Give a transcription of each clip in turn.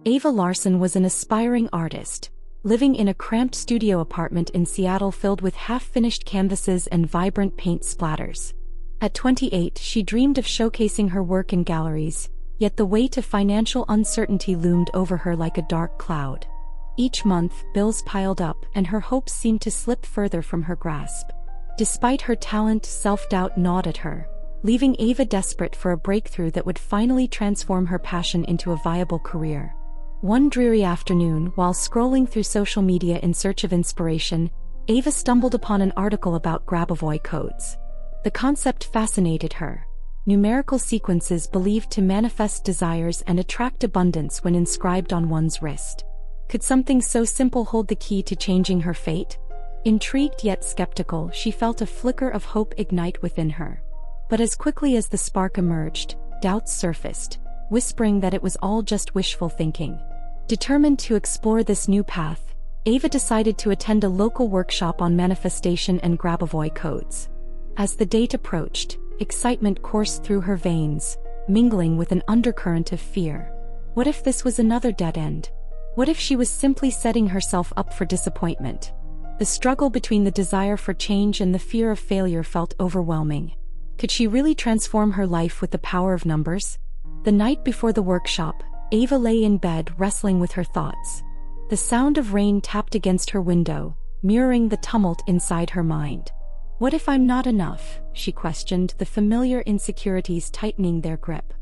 Ava Larson was an aspiring artist, living in a cramped studio apartment in Seattle filled with half-finished canvases and vibrant paint splatters. At 28, she dreamed of showcasing her work in galleries, yet the weight of financial uncertainty loomed over her like a dark cloud. Each month, bills piled up and her hopes seemed to slip further from her grasp. Despite her talent, self-doubt gnawed at her, leaving Ava desperate for a breakthrough that would finally transform her passion into a viable career. One dreary afternoon, while scrolling through social media in search of inspiration, Ava stumbled upon an article about Grabovoi codes. The concept fascinated her. Numerical sequences believed to manifest desires and attract abundance when inscribed on one's wrist. Could something so simple hold the key to changing her fate? Intrigued yet skeptical, she felt a flicker of hope ignite within her. But as quickly as the spark emerged, doubts surfaced, whispering that it was all just wishful thinking. Determined to explore this new path, Ava decided to attend a local workshop on manifestation and Grabovoi codes. As the date approached, excitement coursed through her veins, mingling with an undercurrent of fear. What if this was another dead end? What if she was simply setting herself up for disappointment? The struggle between the desire for change and the fear of failure felt overwhelming. Could she really transform her life with the power of numbers? The night before the workshop, Ava lay in bed wrestling with her thoughts. The sound of rain tapped against her window, mirroring the tumult inside her mind. What if I'm not enough? She questioned, the familiar insecurities tightening their grip.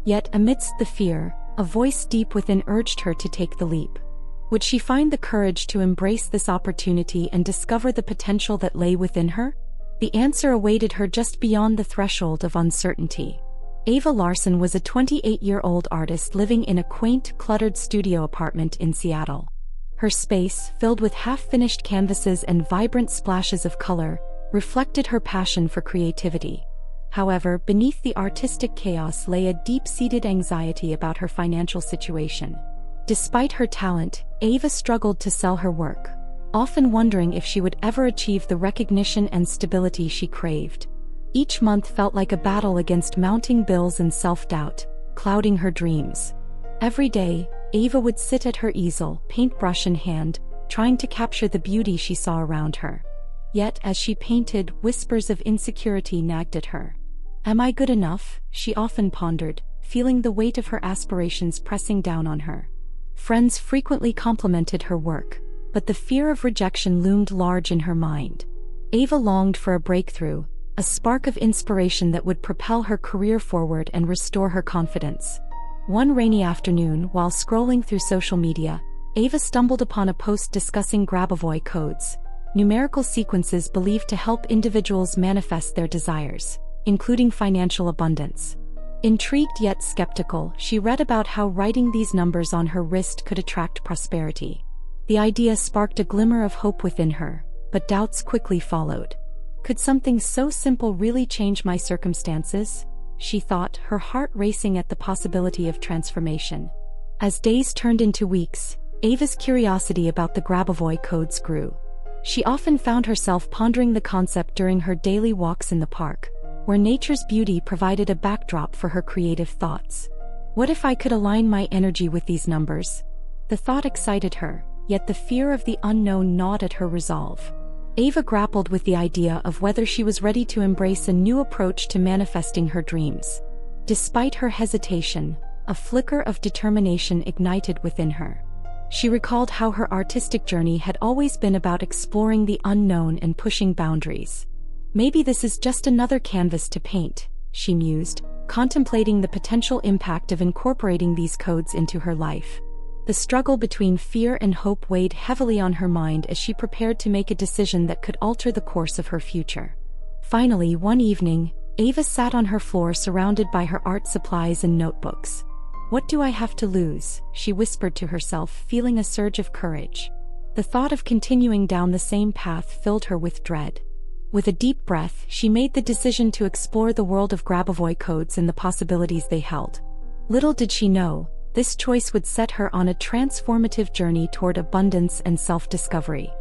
Yet amidst the fear, a voice deep within urged her to take the leap. Would she find the courage to embrace this opportunity and discover the potential that lay within her? The answer awaited her just beyond the threshold of uncertainty. Ava Larson was a 28-year-old artist living in a quaint, cluttered studio apartment in Seattle. Her space, filled with half-finished canvases and vibrant splashes of color, reflected her passion for creativity. However, beneath the artistic chaos lay a deep-seated anxiety about her financial situation. Despite her talent, Ava struggled to sell her work, often wondering if she would ever achieve the recognition and stability she craved. Each month felt like a battle against mounting bills and self-doubt, clouding her dreams. Every day, Ava would sit at her easel, paintbrush in hand, trying to capture the beauty she saw around her. Yet, as she painted, whispers of insecurity nagged at her. Am I good enough? She often pondered, feeling the weight of her aspirations pressing down on her. Friends frequently complimented her work, but the fear of rejection loomed large in her mind. Ava longed for a breakthrough, a spark of inspiration that would propel her career forward and restore her confidence. One rainy afternoon, while scrolling through social media, Ava stumbled upon a post discussing Grabovoi codes, numerical sequences believed to help individuals manifest their desires, including financial abundance. Intrigued yet skeptical, she read about how writing these numbers on her wrist could attract prosperity. The idea sparked a glimmer of hope within her, but doubts quickly followed. Could something so simple really change my circumstances? She thought, her heart racing at the possibility of transformation. As days turned into weeks, Ava's curiosity about the Grabovoi codes grew. She often found herself pondering the concept during her daily walks in the park, where nature's beauty provided a backdrop for her creative thoughts. What if I could align my energy with these numbers? The thought excited her, yet the fear of the unknown gnawed at her resolve. Ava grappled with the idea of whether she was ready to embrace a new approach to manifesting her dreams. Despite her hesitation, a flicker of determination ignited within her. She recalled how her artistic journey had always been about exploring the unknown and pushing boundaries. Maybe this is just another canvas to paint, she mused, contemplating the potential impact of incorporating these codes into her life. The struggle between fear and hope weighed heavily on her mind as she prepared to make a decision that could alter the course of her future. Finally, one evening, Ava sat on her floor surrounded by her art supplies and notebooks. What do I have to lose? She whispered to herself, feeling a surge of courage. The thought of continuing down the same path filled her with dread. With a deep breath, she made the decision to explore the world of Grabovoi codes and the possibilities they held. Little did she know, this choice would set her on a transformative journey toward abundance and self-discovery.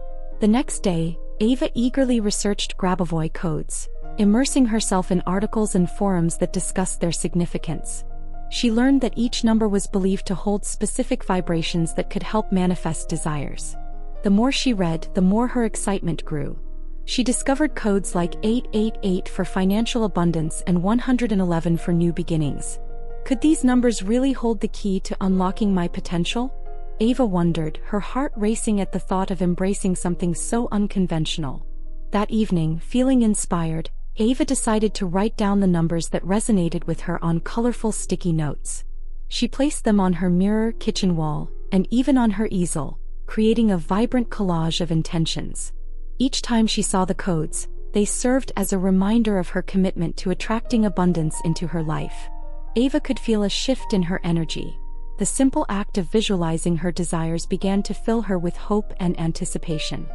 The next day, Ava eagerly researched Grabovoi codes, immersing herself in articles and forums that discussed their significance. She learned that each number was believed to hold specific vibrations that could help manifest desires. The more she read, the more her excitement grew. She discovered codes like 888 for financial abundance and 111 for new beginnings. Could these numbers really hold the key to unlocking my potential? Ava wondered, her heart racing at the thought of embracing something so unconventional. That evening, feeling inspired, Ava decided to write down the numbers that resonated with her on colorful sticky notes. She placed them on her mirror, kitchen wall, and even on her easel, creating a vibrant collage of intentions. Each time she saw the codes, they served as a reminder of her commitment to attracting abundance into her life. Ava could feel a shift in her energy. The simple act of visualizing her desires began to fill her with hope and anticipation.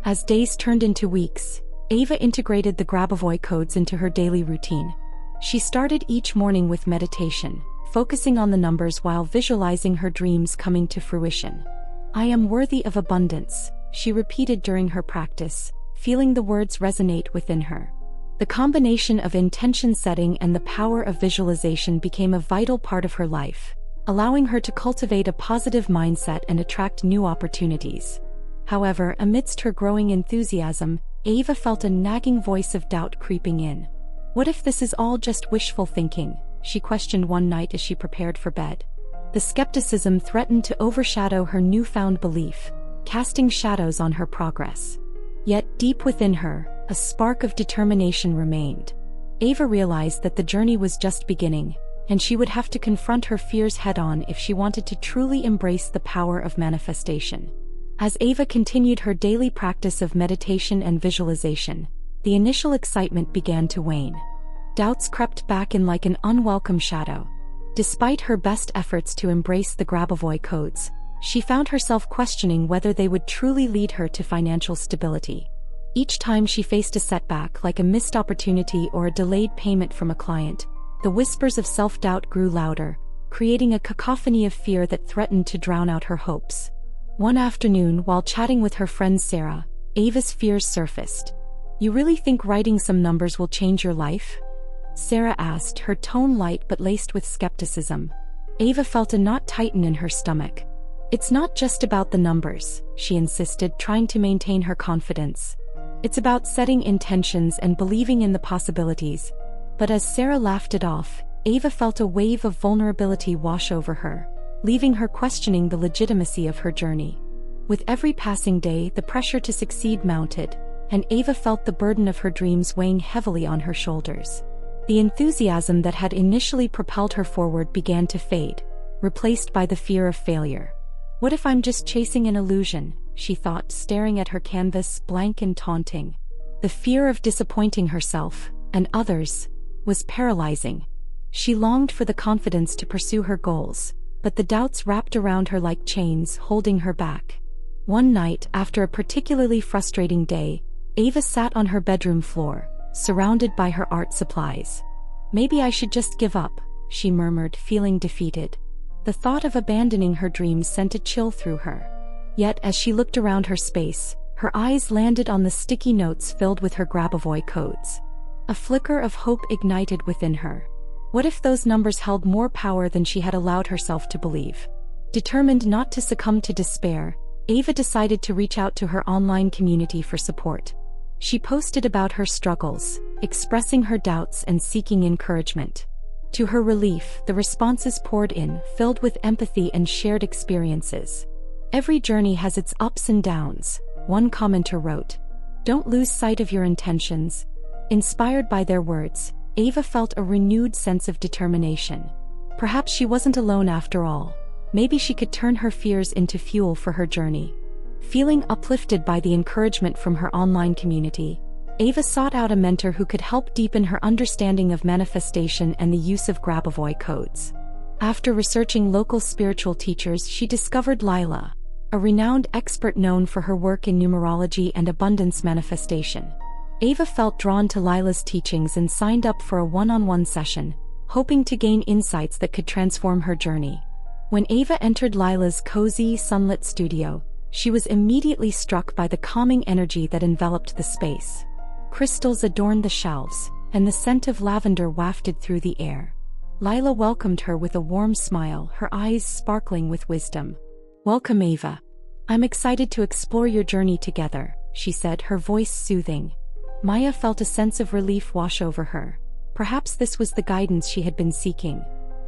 As days turned into weeks, Ava integrated the Grabovoi codes into her daily routine. She started each morning with meditation, focusing on the numbers while visualizing her dreams coming to fruition. "I am worthy of abundance," she repeated during her practice, feeling the words resonate within her. The combination of intention setting and the power of visualization became a vital part of her life, allowing her to cultivate a positive mindset and attract new opportunities. However, amidst her growing enthusiasm, Ava felt a nagging voice of doubt creeping in. What if this is all just wishful thinking? She questioned one night as she prepared for bed. The skepticism threatened to overshadow her newfound belief, casting shadows on her progress. Yet, deep within her, a spark of determination remained. Ava realized that the journey was just beginning, and she would have to confront her fears head-on if she wanted to truly embrace the power of manifestation. As Ava continued her daily practice of meditation and visualization, the initial excitement began to wane. Doubts crept back in like an unwelcome shadow. Despite her best efforts to embrace the Grabovoi codes, she found herself questioning whether they would truly lead her to financial stability. Each time she faced a setback like a missed opportunity or a delayed payment from a client, the whispers of self-doubt grew louder, creating a cacophony of fear that threatened to drown out her hopes. One afternoon, while chatting with her friend Sarah, Ava's fears surfaced. "You really think writing some numbers will change your life?" Sarah asked, her tone light but laced with skepticism. Ava felt a knot tighten in her stomach. "It's not just about the numbers," she insisted, trying to maintain her confidence. "It's about setting intentions and believing in the possibilities." But as Sarah laughed it off, Ava felt a wave of vulnerability wash over her, leaving her questioning the legitimacy of her journey. With every passing day, the pressure to succeed mounted, and Ava felt the burden of her dreams weighing heavily on her shoulders. The enthusiasm that had initially propelled her forward began to fade, replaced by the fear of failure. "What if I'm just chasing an illusion?" she thought, staring at her canvas, blank and taunting. The fear of disappointing herself, and others, was paralyzing. She longed for the confidence to pursue her goals, but the doubts wrapped around her like chains, holding her back. One night, after a particularly frustrating day, Ava sat on her bedroom floor, surrounded by her art supplies. "Maybe I should just give up," she murmured, feeling defeated. The thought of abandoning her dreams sent a chill through her. Yet as she looked around her space, her eyes landed on the sticky notes filled with her Grabovoi codes. A flicker of hope ignited within her. What if those numbers held more power than she had allowed herself to believe? Determined not to succumb to despair, Ava decided to reach out to her online community for support. She posted about her struggles, expressing her doubts and seeking encouragement. To her relief, the responses poured in, filled with empathy and shared experiences. "Every journey has its ups and downs," one commenter wrote. "Don't lose sight of your intentions." Inspired by their words, Ava felt a renewed sense of determination. Perhaps she wasn't alone after all. Maybe she could turn her fears into fuel for her journey. Feeling uplifted by the encouragement from her online community, Ava sought out a mentor who could help deepen her understanding of manifestation and the use of Grabovoi codes. After researching local spiritual teachers, she discovered Lila, a renowned expert known for her work in numerology and abundance manifestation. Ava felt drawn to Lila's teachings and signed up for a one-on-one session, hoping to gain insights that could transform her journey. When Ava entered Lila's cozy, sunlit studio, she was immediately struck by the calming energy that enveloped the space. Crystals adorned the shelves, and the scent of lavender wafted through the air. Lila welcomed her with a warm smile, her eyes sparkling with wisdom. "Welcome, Ava. I'm excited to explore your journey together," she said, her voice soothing. Maya felt a sense of relief wash over her. Perhaps this was the guidance she had been seeking.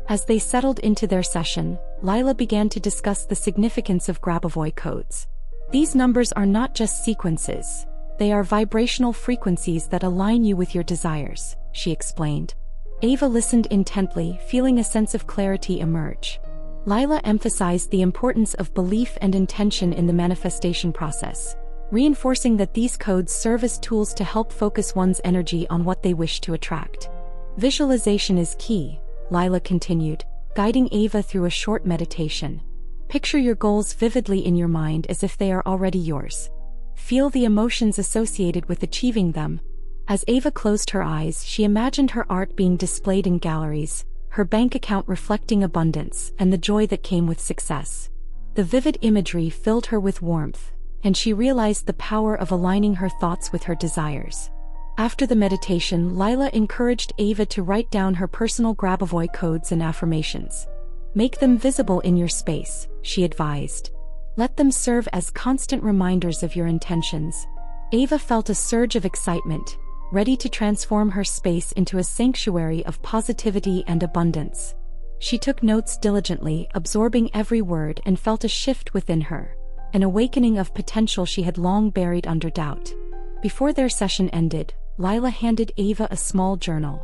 As they settled into their session, Lila began to discuss the significance of Grabovoi codes. "These numbers are not just sequences. They are vibrational frequencies that align you with your desires," she explained. Ava listened intently, feeling a sense of clarity emerge. Lila emphasized the importance of belief and intention in the manifestation process, reinforcing that these codes serve as tools to help focus one's energy on what they wish to attract. "Visualization is key," Lila continued, guiding Ava through a short meditation. "Picture your goals vividly in your mind as if they are already yours. Feel the emotions associated with achieving them." As Ava closed her eyes, she imagined her art being displayed in galleries, her bank account reflecting abundance and the joy that came with success. The vivid imagery filled her with warmth, and she realized the power of aligning her thoughts with her desires. After the meditation, Lila encouraged Ava to write down her personal Grabovoi codes and affirmations. "Make them visible in your space," she advised. "Let them serve as constant reminders of your intentions." Ava felt a surge of excitement, ready to transform her space into a sanctuary of positivity and abundance. She took notes diligently, absorbing every word, and felt a shift within her, an awakening of potential she had long buried under doubt. Before their session ended, Lila handed Ava a small journal.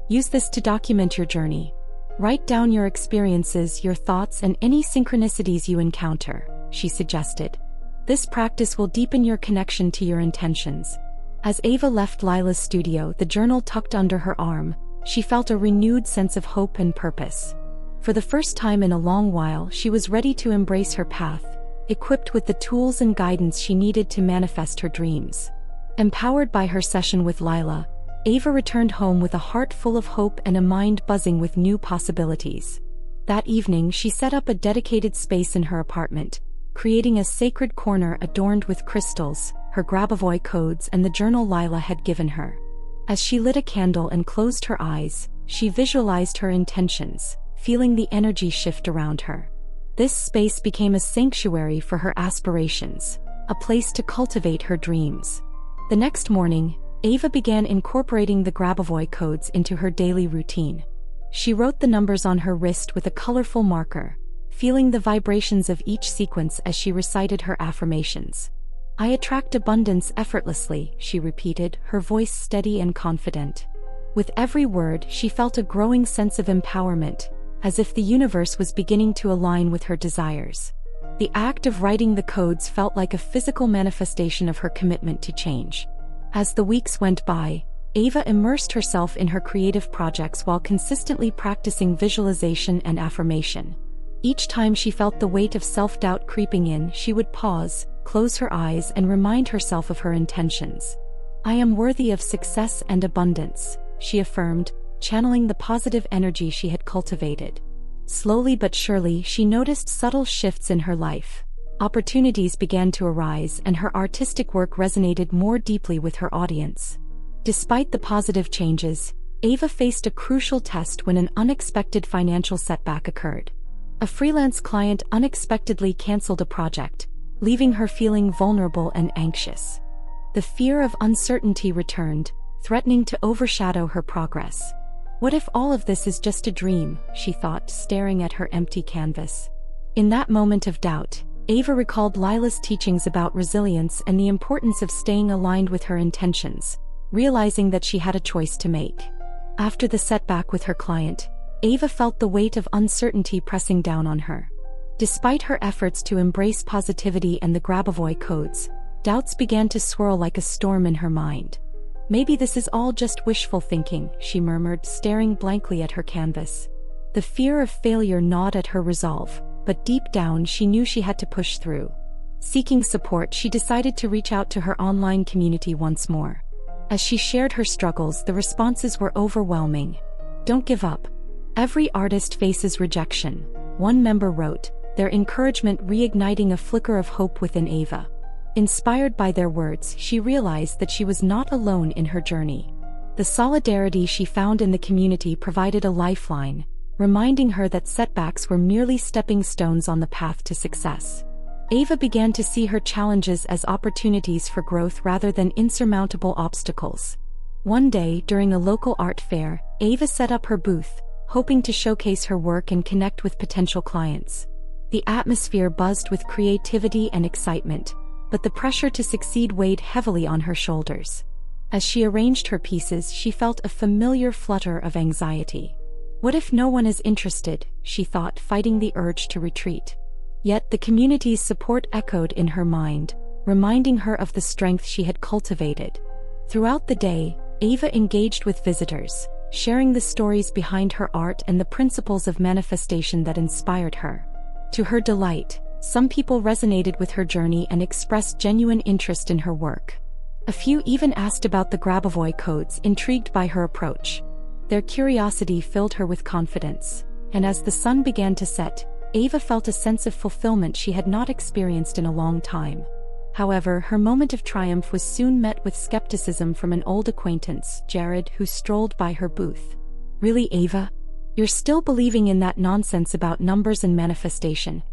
"Use this to document your journey. Write down your experiences, your thoughts, and any synchronicities you encounter," she suggested. "This practice will deepen your connection to your intentions." As Ava left Lila's studio, the journal tucked under her arm, she felt a renewed sense of hope and purpose. For the first time in a long while, she was ready to embrace her path, equipped with the tools and guidance she needed to manifest her dreams. Empowered by her session with Lila, Ava returned home with a heart full of hope and a mind buzzing with new possibilities. That evening, she set up a dedicated space in her apartment, creating a sacred corner adorned with crystals, her Grabovoi codes, and the journal Lila had given her. As she lit a candle and closed her eyes, she visualized her intentions, feeling the energy shift around her. This space became a sanctuary for her aspirations, a place to cultivate her dreams. The next morning, Ava began incorporating the Grabovoi codes into her daily routine. She wrote the numbers on her wrist with a colorful marker, feeling the vibrations of each sequence as she recited her affirmations. "I attract abundance effortlessly," she repeated, her voice steady and confident. With every word, she felt a growing sense of empowerment, as if the universe was beginning to align with her desires. The act of writing the codes felt like a physical manifestation of her commitment to change. As the weeks went by, Ava immersed herself in her creative projects while consistently practicing visualization and affirmation. Each time she felt the weight of self-doubt creeping in, she would pause, close her eyes, and remind herself of her intentions. "I am worthy of success and abundance," she affirmed, channeling the positive energy she had cultivated. Slowly but surely, she noticed subtle shifts in her life. Opportunities began to arise, and her artistic work resonated more deeply with her audience. Despite the positive changes, Ava faced a crucial test when an unexpected financial setback occurred. A freelance client unexpectedly canceled a project, leaving her feeling vulnerable and anxious. The fear of uncertainty returned, threatening to overshadow her progress. "What if all of this is just a dream?" she thought, staring at her empty canvas. In that moment of doubt, Ava recalled Lila's teachings about resilience and the importance of staying aligned with her intentions, realizing that she had a choice to make. After the setback with her client, Ava felt the weight of uncertainty pressing down on her. Despite her efforts to embrace positivity and the Grabovoi codes, doubts began to swirl like a storm in her mind. "Maybe this is all just wishful thinking," she murmured, staring blankly at her canvas. The fear of failure gnawed at her resolve, but deep down she knew she had to push through. Seeking support, she decided to reach out to her online community once more. As she shared her struggles, the responses were overwhelming. "Don't give up. Every artist faces rejection," one member wrote, their encouragement reigniting a flicker of hope within Ava. Inspired by their words, she realized that she was not alone in her journey. The solidarity she found in the community provided a lifeline, reminding her that setbacks were merely stepping stones on the path to success. Ava began to see her challenges as opportunities for growth rather than insurmountable obstacles. One day, during a local art fair, Ava set up her booth, hoping to showcase her work and connect with potential clients. The atmosphere buzzed with creativity and excitement, but the pressure to succeed weighed heavily on her shoulders. As she arranged her pieces, she felt a familiar flutter of anxiety. What if no one is interested, she thought, fighting the urge to retreat. Yet the community's support echoed in her mind, reminding her of the strength she had cultivated. Throughout the day, Ava engaged with visitors, sharing the stories behind her art and the principles of manifestation that inspired her. To her delight, some people resonated with her journey and expressed genuine interest in her work. A few even asked about the Grabovoi codes, intrigued by her approach. Their curiosity filled her with confidence, and as the sun began to set, Ava felt a sense of fulfillment she had not experienced in a long time. However, her moment of triumph was soon met with skepticism from an old acquaintance, Jared, who strolled by her booth. "Really, Ava? You're still believing in that nonsense about numbers and manifestation?"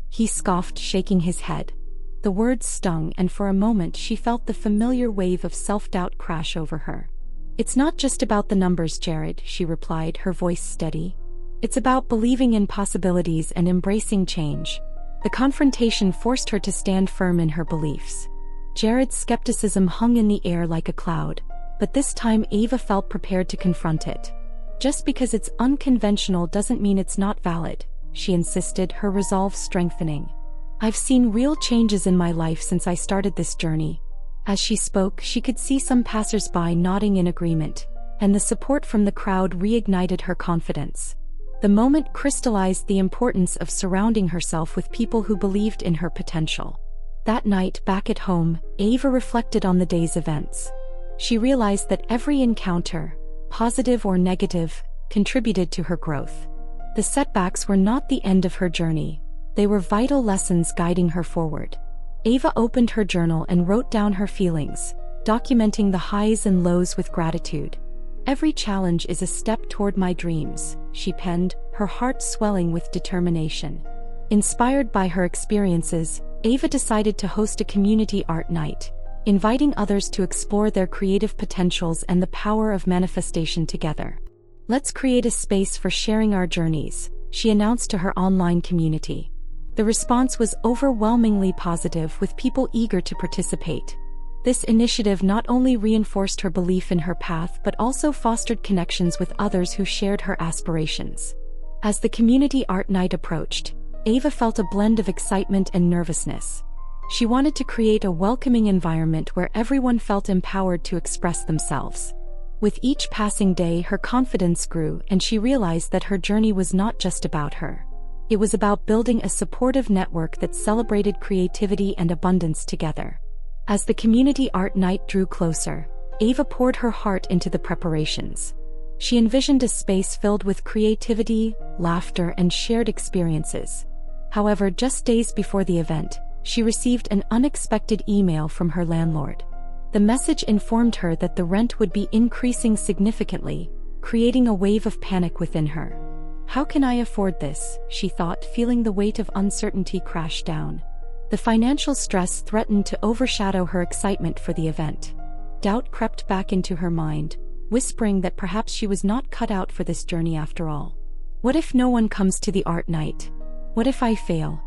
He scoffed, shaking his head. The words stung, and for a moment she felt the familiar wave of self-doubt crash over her. "It's not just about the numbers, Jared," she replied, her voice steady. "It's about believing in possibilities and embracing change." The confrontation forced her to stand firm in her beliefs. Jared's skepticism hung in the air like a cloud, but this time Ava felt prepared to confront it. "Just because it's unconventional doesn't mean it's not valid," she insisted, her resolve strengthening. "I've seen real changes in my life since I started this journey." As she spoke, she could see some passers-by nodding in agreement, and the support from the crowd reignited her confidence. The moment crystallized the importance of surrounding herself with people who believed in her potential. That night, back at home, Ava reflected on the day's events. She realized that every encounter, positive or negative, contributed to her growth. The setbacks were not the end of her journey. They were vital lessons guiding her forward. Ava opened her journal and wrote down her feelings, documenting the highs and lows with gratitude. "Every challenge is a step toward my dreams," she penned, her heart swelling with determination. Inspired by her experiences, Ava decided to host a community art night, inviting others to explore their creative potentials and the power of manifestation together. "Let's create a space for sharing our journeys," she announced to her online community. The response was overwhelmingly positive, with people eager to participate. This initiative not only reinforced her belief in her path but also fostered connections with others who shared her aspirations. As the community art night approached, Ava felt a blend of excitement and nervousness. She wanted to create a welcoming environment where everyone felt empowered to express themselves. With each passing day, her confidence grew, and she realized that her journey was not just about her. It was about building a supportive network that celebrated creativity and abundance together. As the community art night drew closer, Ava poured her heart into the preparations. She envisioned a space filled with creativity, laughter, and shared experiences. However, just days before the event, she received an unexpected email from her landlord. The message informed her that the rent would be increasing significantly, creating a wave of panic within her. "How can I afford this?" she thought, feeling the weight of uncertainty crash down. The financial stress threatened to overshadow her excitement for the event. Doubt crept back into her mind, whispering that perhaps she was not cut out for this journey after all. What if no one comes to the art night? What if I fail?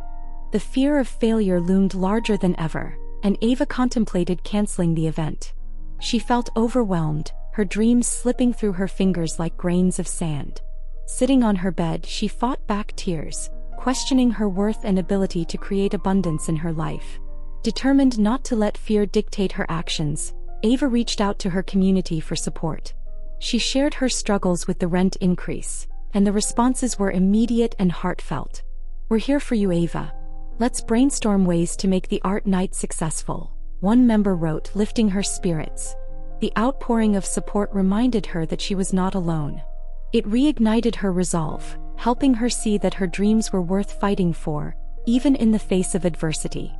The fear of failure loomed larger than ever, and Ava contemplated canceling the event. She felt overwhelmed, her dreams slipping through her fingers like grains of sand. Sitting on her bed, she fought back tears, questioning her worth and ability to create abundance in her life. Determined not to let fear dictate her actions, Ava reached out to her community for support. She shared her struggles with the rent increase, and the responses were immediate and heartfelt. "We're here for you, Ava. Let's brainstorm ways to make the art night successful," one member wrote, lifting her spirits. The outpouring of support reminded her that she was not alone. It reignited her resolve, helping her see that her dreams were worth fighting for, even in the face of adversity.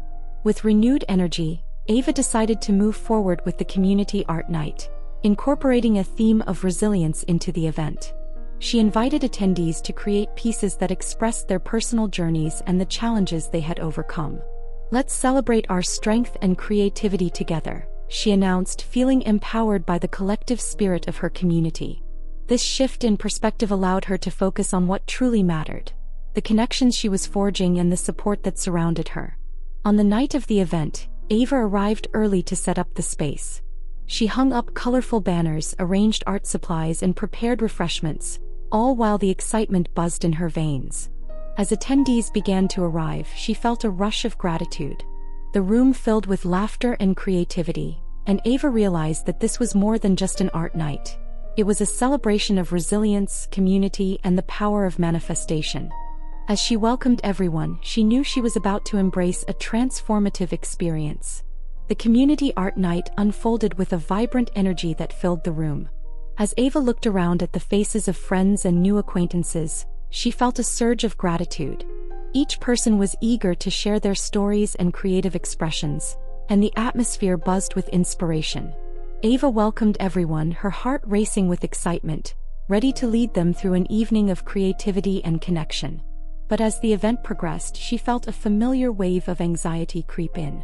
With renewed energy, Ava decided to move forward with the community art night, incorporating a theme of resilience into the event. She invited attendees to create pieces that expressed their personal journeys and the challenges they had overcome. "Let's celebrate our strength and creativity together," she announced, feeling empowered by the collective spirit of her community. This shift in perspective allowed her to focus on what truly mattered: the connections she was forging and the support that surrounded her. On the night of the event, Ava arrived early to set up the space. She hung up colorful banners, arranged art supplies, and prepared refreshments, all while the excitement buzzed in her veins. As attendees began to arrive, she felt a rush of gratitude. The room filled with laughter and creativity, and Ava realized that this was more than just an art night. It was a celebration of resilience, community, and the power of manifestation. As she welcomed everyone, she knew she was about to embrace a transformative experience. The community art night unfolded with a vibrant energy that filled the room. As Ava looked around at the faces of friends and new acquaintances, she felt a surge of gratitude. Each person was eager to share their stories and creative expressions, and the atmosphere buzzed with inspiration. Ava welcomed everyone, her heart racing with excitement, ready to lead them through an evening of creativity and connection. But as the event progressed, she felt a familiar wave of anxiety creep in.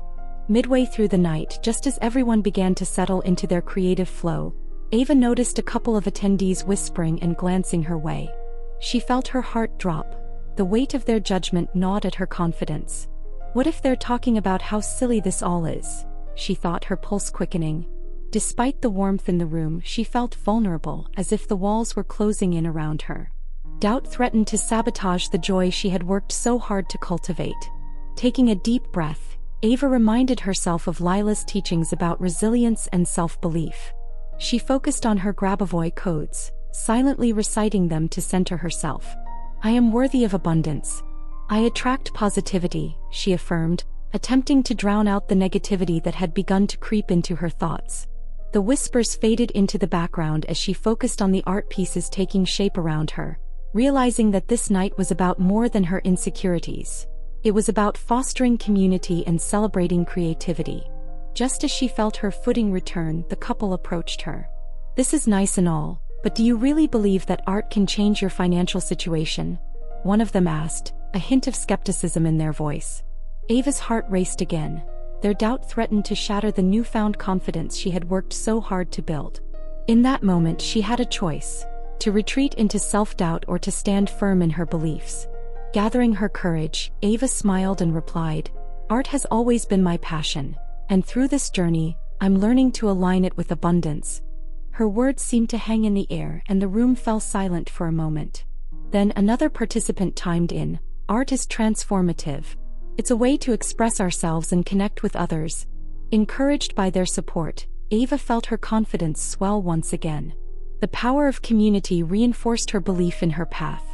Midway through the night, just as everyone began to settle into their creative flow, Ava noticed a couple of attendees whispering and glancing her way. She felt her heart drop. The weight of their judgment gnawed at her confidence. "What if they're talking about how silly this all is?" she thought, her pulse quickening. Despite the warmth in the room, she felt vulnerable, as if the walls were closing in around her. Doubt threatened to sabotage the joy she had worked so hard to cultivate. Taking a deep breath, Ava reminded herself of Lila's teachings about resilience and self-belief. She focused on her Grabovoi codes, silently reciting them to center herself. "I am worthy of abundance. I attract positivity," she affirmed, attempting to drown out the negativity that had begun to creep into her thoughts. The whispers faded into the background as she focused on the art pieces taking shape around her, realizing that this night was about more than her insecurities. It was about fostering community and celebrating creativity. Just as she felt her footing return, the couple approached her. "This is nice and all, but do you really believe that art can change your financial situation?" one of them asked, a hint of skepticism in their voice. Ava's heart raced again. Their doubt threatened to shatter the newfound confidence she had worked so hard to build. In that moment, she had a choice: to retreat into self-doubt or to stand firm in her beliefs. Gathering her courage, Ava smiled and replied, "Art has always been my passion, and through this journey, I'm learning to align it with abundance." Her words seemed to hang in the air, and the room fell silent for a moment. Then another participant chimed in, "Art is transformative. It's a way to express ourselves and connect with others." Encouraged by their support, Ava felt her confidence swell once again. The power of community reinforced her belief in her path.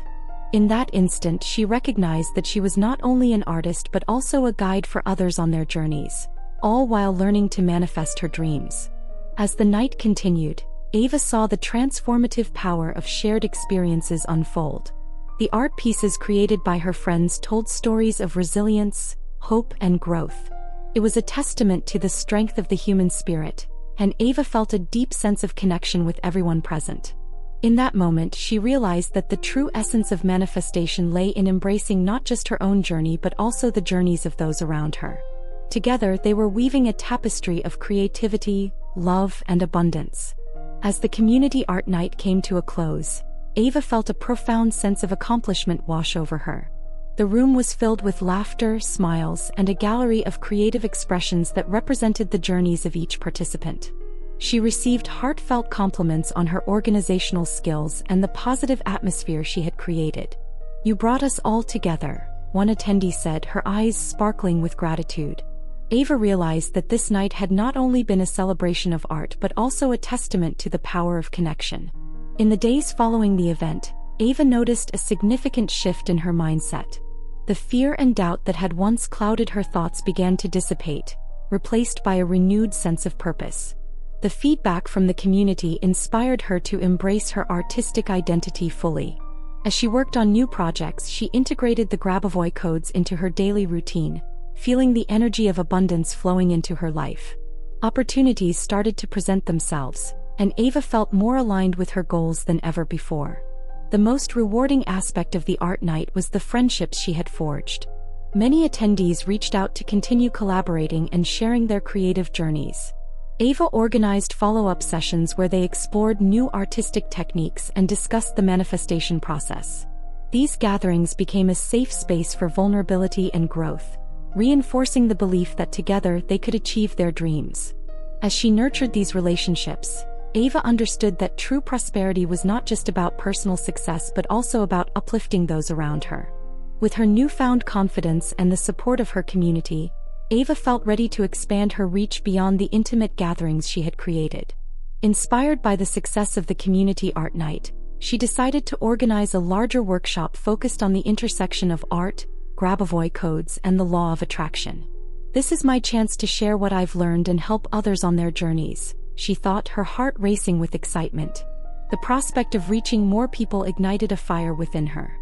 In that instant, she recognized that she was not only an artist but also a guide for others on their journeys, all while learning to manifest her dreams. As the night continued, Ava saw the transformative power of shared experiences unfold. The art pieces created by her friends told stories of resilience, hope, and growth. It was a testament to the strength of the human spirit, and Ava felt a deep sense of connection with everyone present. In that moment, she realized that the true essence of manifestation lay in embracing not just her own journey but also the journeys of those around her. Together, they were weaving a tapestry of creativity, love, and abundance. As the community art night came to a close, Ava felt a profound sense of accomplishment wash over her. The room was filled with laughter, smiles, and a gallery of creative expressions that represented the journeys of each participant. She received heartfelt compliments on her organizational skills and the positive atmosphere she had created. "You brought us all together," one attendee said, her eyes sparkling with gratitude. Ava realized that this night had not only been a celebration of art but also a testament to the power of connection. In the days following the event, Ava noticed a significant shift in her mindset. The fear and doubt that had once clouded her thoughts began to dissipate, replaced by a renewed sense of purpose. The feedback from the community inspired her to embrace her artistic identity fully. As she worked on new projects, she integrated the Grabovoi codes into her daily routine, feeling the energy of abundance flowing into her life. Opportunities started to present themselves, and Ava felt more aligned with her goals than ever before. The most rewarding aspect of the art night was the friendships she had forged. Many attendees reached out to continue collaborating and sharing their creative journeys. Ava organized follow-up sessions where they explored new artistic techniques and discussed the manifestation process. These gatherings became a safe space for vulnerability and growth, reinforcing the belief that together they could achieve their dreams. As she nurtured these relationships, Ava understood that true prosperity was not just about personal success but also about uplifting those around her. With her newfound confidence and the support of her community, Ava felt ready to expand her reach beyond the intimate gatherings she had created. Inspired by the success of the community art night, she decided to organize a larger workshop focused on the intersection of art, Grabovoi codes, and the law of attraction. "This is my chance to share what I've learned and help others on their journeys," she thought, her heart racing with excitement. The prospect of reaching more people ignited a fire within her.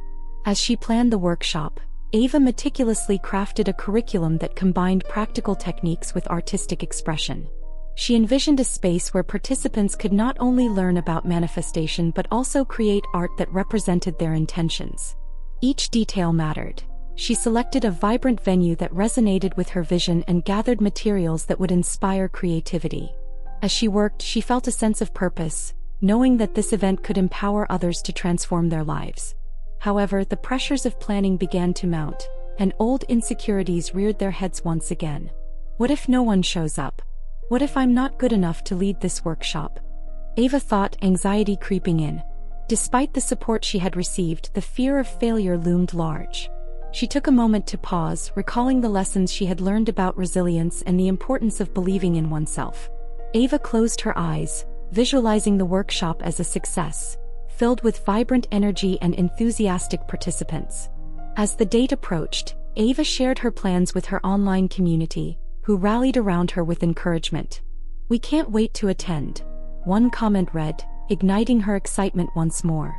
As she planned the workshop, Ava meticulously crafted a curriculum that combined practical techniques with artistic expression. She envisioned a space where participants could not only learn about manifestation but also create art that represented their intentions. Each detail mattered. She selected a vibrant venue that resonated with her vision and gathered materials that would inspire creativity. As she worked, she felt a sense of purpose, knowing that this event could empower others to transform their lives. However, the pressures of planning began to mount, and old insecurities reared their heads once again. What if no one shows up? What if I'm not good enough to lead this workshop? Ava thought, anxiety creeping in. Despite the support she had received, the fear of failure loomed large. She took a moment to pause, recalling the lessons she had learned about resilience and the importance of believing in oneself. Ava closed her eyes, visualizing the workshop as a success, filled with vibrant energy and enthusiastic participants. As the date approached, Ava shared her plans with her online community, who rallied around her with encouragement. "We can't wait to attend," one comment read, igniting her excitement once more.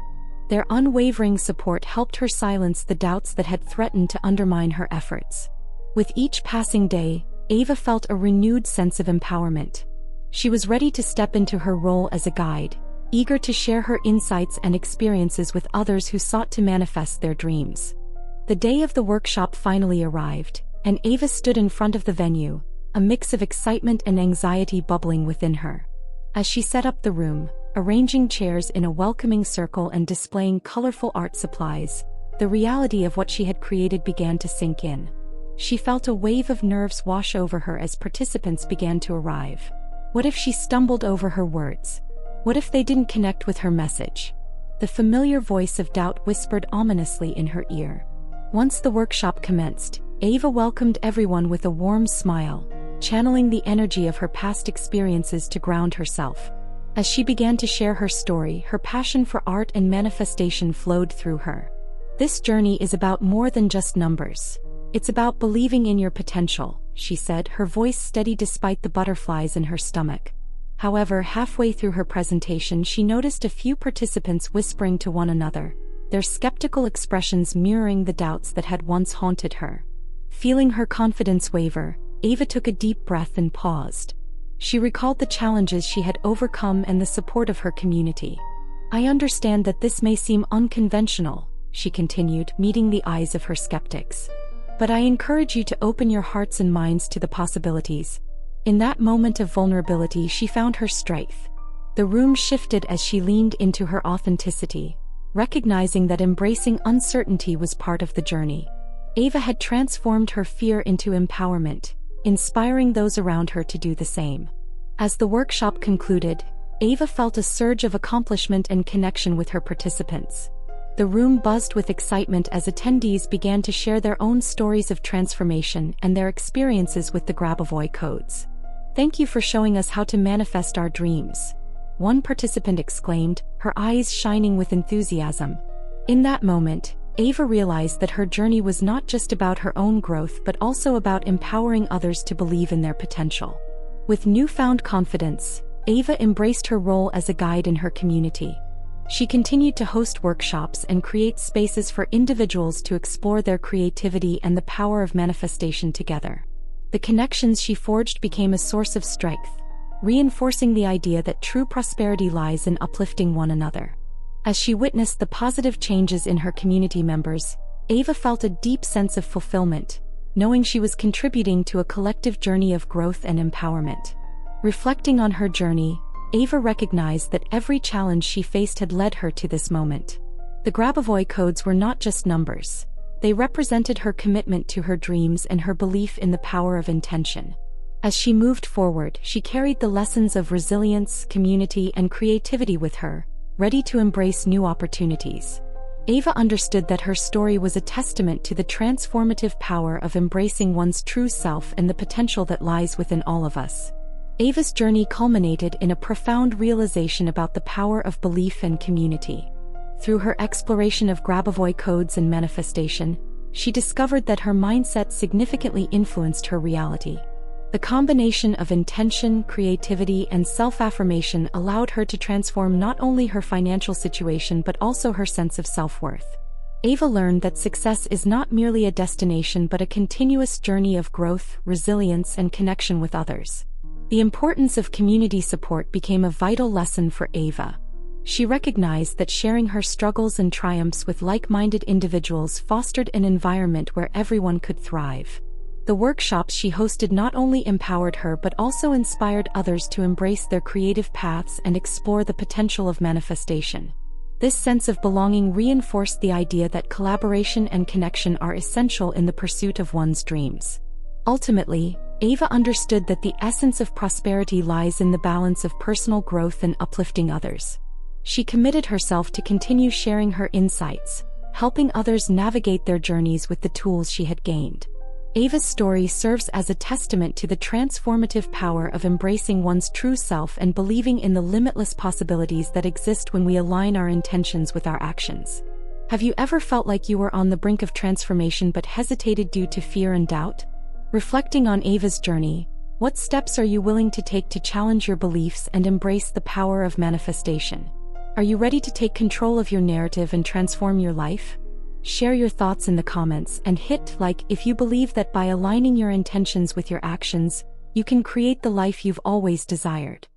Their unwavering support helped her silence the doubts that had threatened to undermine her efforts. With each passing day, Ava felt a renewed sense of empowerment. She was ready to step into her role as a guide, eager to share her insights and experiences with others who sought to manifest their dreams. The day of the workshop finally arrived, and Ava stood in front of the venue, a mix of excitement and anxiety bubbling within her. As she set up the room, arranging chairs in a welcoming circle and displaying colorful art supplies, the reality of what she had created began to sink in. She felt a wave of nerves wash over her as participants began to arrive. What if she stumbled over her words? What if they didn't connect with her message? The familiar voice of doubt whispered ominously in her ear. Once the workshop commenced, Ava welcomed everyone with a warm smile, channeling the energy of her past experiences to ground herself. As she began to share her story, her passion for art and manifestation flowed through her. "This journey is about more than just numbers. It's about believing in your potential," she said, her voice steady despite the butterflies in her stomach. However, halfway through her presentation, she noticed a few participants whispering to one another, their skeptical expressions mirroring the doubts that had once haunted her. Feeling her confidence waver, Ava took a deep breath and paused. She recalled the challenges she had overcome and the support of her community. "I understand that this may seem unconventional," she continued, meeting the eyes of her skeptics. "But I encourage you to open your hearts and minds to the possibilities." In that moment of vulnerability, she found her strength. The room shifted as she leaned into her authenticity, recognizing that embracing uncertainty was part of the journey. Ava had transformed her fear into empowerment, inspiring those around her to do the same. As the workshop concluded, Ava felt a surge of accomplishment and connection with her participants. The room buzzed with excitement as attendees began to share their own stories of transformation and their experiences with the Grabovoi codes. "Thank you for showing us how to manifest our dreams," one participant exclaimed, her eyes shining with enthusiasm. In that moment, Ava realized that her journey was not just about her own growth but also about empowering others to believe in their potential. With newfound confidence, Ava embraced her role as a guide in her community. She continued to host workshops and create spaces for individuals to explore their creativity and the power of manifestation together. The connections she forged became a source of strength, reinforcing the idea that true prosperity lies in uplifting one another. As she witnessed the positive changes in her community members, Ava felt a deep sense of fulfillment, knowing she was contributing to a collective journey of growth and empowerment. Reflecting on her journey, Ava recognized that every challenge she faced had led her to this moment. The Grabovoi codes were not just numbers. They represented her commitment to her dreams and her belief in the power of intention. As she moved forward, she carried the lessons of resilience, community, and creativity with her, ready to embrace new opportunities. Ava understood that her story was a testament to the transformative power of embracing one's true self and the potential that lies within all of us. Ava's journey culminated in a profound realization about the power of belief and community. Through her exploration of Grabovoi codes and manifestation, she discovered that her mindset significantly influenced her reality. The combination of intention, creativity, and self-affirmation allowed her to transform not only her financial situation but also her sense of self-worth. Ava learned that success is not merely a destination but a continuous journey of growth, resilience, and connection with others. The importance of community support became a vital lesson for Ava. She recognized that sharing her struggles and triumphs with like-minded individuals fostered an environment where everyone could thrive. The workshops she hosted not only empowered her but also inspired others to embrace their creative paths and explore the potential of manifestation. This sense of belonging reinforced the idea that collaboration and connection are essential in the pursuit of one's dreams. Ultimately, Ava understood that the essence of prosperity lies in the balance of personal growth and uplifting others. She committed herself to continue sharing her insights, helping others navigate their journeys with the tools she had gained. Ava's story serves as a testament to the transformative power of embracing one's true self and believing in the limitless possibilities that exist when we align our intentions with our actions. Have you ever felt like you were on the brink of transformation but hesitated due to fear and doubt? Reflecting on Ava's journey, what steps are you willing to take to challenge your beliefs and embrace the power of manifestation? Are you ready to take control of your narrative and transform your life? Share your thoughts in the comments and hit like if you believe that by aligning your intentions with your actions, you can create the life you've always desired.